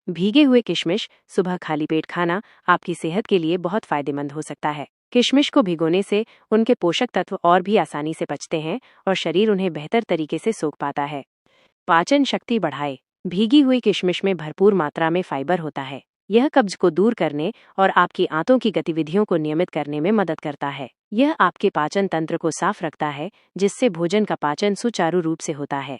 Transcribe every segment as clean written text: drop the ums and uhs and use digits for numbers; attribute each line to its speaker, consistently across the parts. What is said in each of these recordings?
Speaker 1: भीगे हुए किशमिश सुबह खाली पेट खाना आपकी सेहत के लिए बहुत फायदेमंद हो सकता है। किशमिश को भिगोने से उनके पोषक तत्व और भी आसानी से पचते हैं और शरीर उन्हें बेहतर तरीके से सोख पाता है। पाचन शक्ति बढ़ाए। भीगी हुई किशमिश में भरपूर मात्रा में फाइबर होता है। यह कब्ज को दूर करने और आपकी आंतों की गतिविधियों को नियमित करने में मदद करता है। यह आपके पाचन तंत्र को साफ रखता है, जिससे भोजन का पाचन सुचारू रूप से होता है।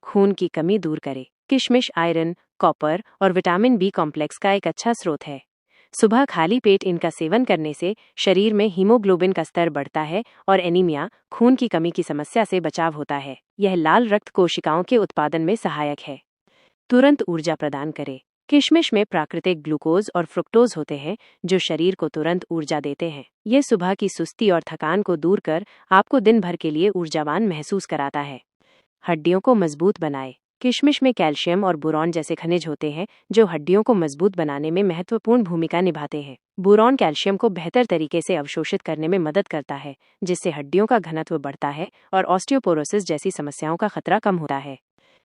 Speaker 1: खून की कमी दूर करे। किशमिश आयरन, कॉपर और विटामिन बी कॉम्प्लेक्स का एक अच्छा स्रोत है। सुबह खाली पेट इनका सेवन करने से शरीर में हीमोग्लोबिन का स्तर बढ़ता है और एनीमिया, खून की कमी की समस्या से बचाव होता है। यह लाल रक्त कोशिकाओं के उत्पादन में सहायक है। तुरंत ऊर्जा प्रदान करे। किशमिश में प्राकृतिक ग्लूकोज और फ्रुक्टोज होते हैं, जो शरीर को तुरंत ऊर्जा देते हैं। यह सुबह की सुस्ती और थकान को दूर कर आपको दिन भर के लिए ऊर्जावान महसूस कराता है। हड्डियों को मजबूत बनाए। किशमिश में कैल्शियम और बोरॉन जैसे खनिज होते हैं, जो हड्डियों को मजबूत बनाने में महत्वपूर्ण भूमिका निभाते हैं। बोरॉन कैल्शियम को बेहतर तरीके से अवशोषित करने में मदद करता है, जिससे हड्डियों का घनत्व बढ़ता है और ऑस्टियोपोरोसिस जैसी समस्याओं का खतरा कम होता है।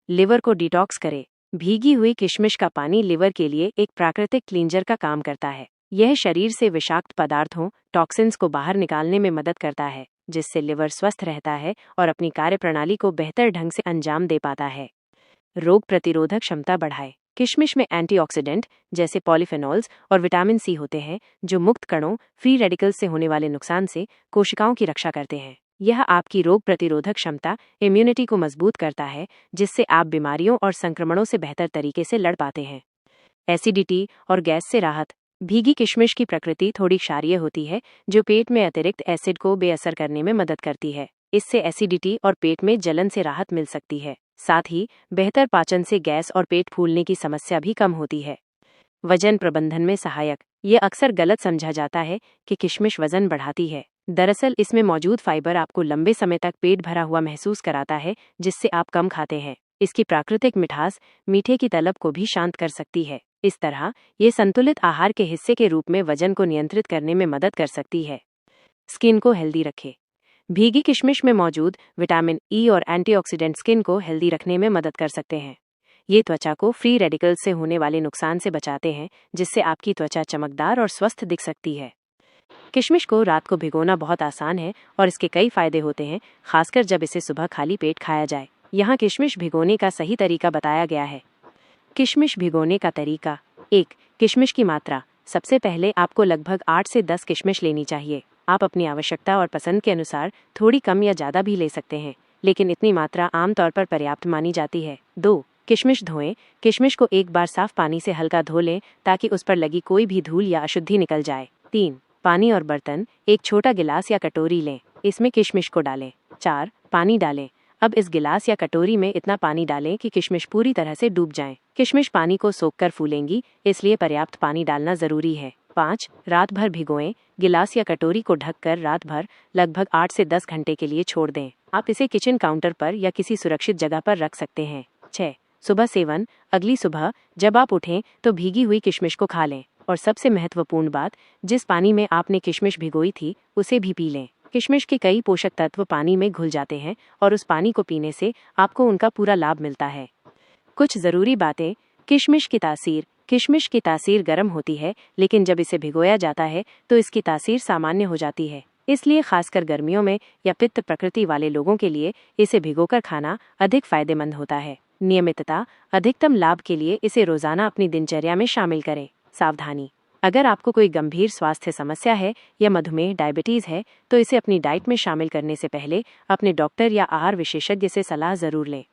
Speaker 1: लिवर को डिटॉक्स करे। भीगी हुई किशमिश का पानी लिवर के लिए एक प्राकृतिक क्लींजर का काम करता है। यह शरीर से विषाक्त पदार्थों, टॉक्सिन्स को बाहर निकालने में मदद करता है, जिससे लिवर स्वस्थ रहता है और अपनी कार्यप्रणाली को बेहतर ढंग से अंजाम दे पाता है। रोग प्रतिरोधक क्षमता बढ़ाए। किशमिश में एंटीऑक्सीडेंट जैसे पॉलीफेनॉल्स और विटामिन सी होते हैं, जो मुक्त कणों, फ्री रेडिकल्स से होने वाले नुकसान से कोशिकाओं की रक्षा करते हैं। यह आपकी रोग प्रतिरोधक क्षमता, इम्यूनिटी को मजबूत करता है, जिससे आप बीमारियों और संक्रमणों से बेहतर तरीके से लड़ पाते हैं। एसिडिटी और गैस से राहत। भीगी किशमिश की प्रकृति थोड़ी क्षारीय होती है, जो पेट में अतिरिक्त एसिड को बेअसर करने में मदद करती है। इससे एसिडिटी और पेट में जलन से राहत मिल सकती है। साथ ही बेहतर पाचन से गैस और पेट फूलने की समस्या भी कम होती है। वजन प्रबंधन में सहायक। ये अक्सर गलत समझा जाता है कि किशमिश वजन बढ़ाती है। दरअसल इसमें मौजूद फाइबर आपको लंबे समय तक पेट भरा हुआ महसूस कराता है, जिससे आप कम खाते हैं। इसकी प्राकृतिक मिठास मीठे की तलब को भी शांत कर सकती है। इस तरह ये संतुलित आहार के हिस्से के रूप में वजन को नियंत्रित करने में मदद कर सकती है। स्किन को हेल्दी रखे। भीगी किशमिश में मौजूद विटामिन ई और एंटीऑक्सीडेंट स्किन को हेल्दी रखने में मदद कर सकते हैं। ये त्वचा को फ्री रेडिकल्स से होने वाले नुकसान से बचाते हैं, जिससे आपकी त्वचा चमकदार और स्वस्थ दिख सकती है। किशमिश को रात को भिगोना बहुत आसान है और इसके कई फायदे होते हैं, खासकर जब इसे सुबह खाली पेट खाया जाए। यहाँ किशमिश भिगोने का सही तरीका बताया गया है। किशमिश भिगोने का तरीका। 1. किशमिश की मात्रा। सबसे पहले आपको लगभग 8 से 10 किशमिश लेनी चाहिए। आप अपनी आवश्यकता और पसंद के अनुसार थोड़ी कम या ज़्यादा भी ले सकते हैं, लेकिन इतनी मात्रा आमतौर पर पर्याप्त मानी जाती है। 2. किशमिश धोएं। किशमिश को एक बार साफ पानी से हल्का धो लें, ताकि उस पर लगी कोई भी धूल या अशुद्धि निकल जाए। 3. पानी और बर्तन। एक छोटा गिलास या कटोरी लें, इसमें किशमिश को डालें। 4. पानी डालें। अब इस गिलास या कटोरी में इतना पानी डालें कि किशमिश पूरी तरह से डूब जाएं। किशमिश पानी को सोखकर फूलेंगी, इसलिए पर्याप्त पानी डालना जरूरी है। 5. रात भर भिगोएं। गिलास या कटोरी को ढककर रात भर लगभग 8 से 10 घंटे के लिए छोड़ दें। आप इसे किचन काउंटर पर या किसी सुरक्षित जगह पर रख सकते हैं। 6. सुबह सेवन। अगली सुबह जब आप उठें तो भीगी हुई किशमिश को खा लें, और सबसे महत्वपूर्ण बात, जिस पानी में आपने किशमिश भिगोई थी उसे भी पी लें। किशमिश के कई पोषक तत्व पानी में घुल जाते हैं और उस पानी को पीने से आपको उनका पूरा लाभ मिलता है। कुछ ज़रूरी बातें। किशमिश की तासीर। किशमिश की तासीर गर्म होती है, लेकिन जब इसे भिगोया जाता है तो इसकी तासीर सामान्य हो जाती है। इसलिए खासकर गर्मियों में या पित्त प्रकृति वाले लोगों के लिए इसे भिगोकर खाना अधिक फायदेमंद होता है। नियमितता। अधिकतम लाभ के लिए इसे रोजाना अपनी दिनचर्या में शामिल करें। सावधानी। अगर आपको कोई गंभीर स्वास्थ्य समस्या है या मधुमेह, डायबिटीज है, तो इसे अपनी डाइट में शामिल करने से पहले अपने डॉक्टर या आहार विशेषज्ञ से सलाह जरूर लें।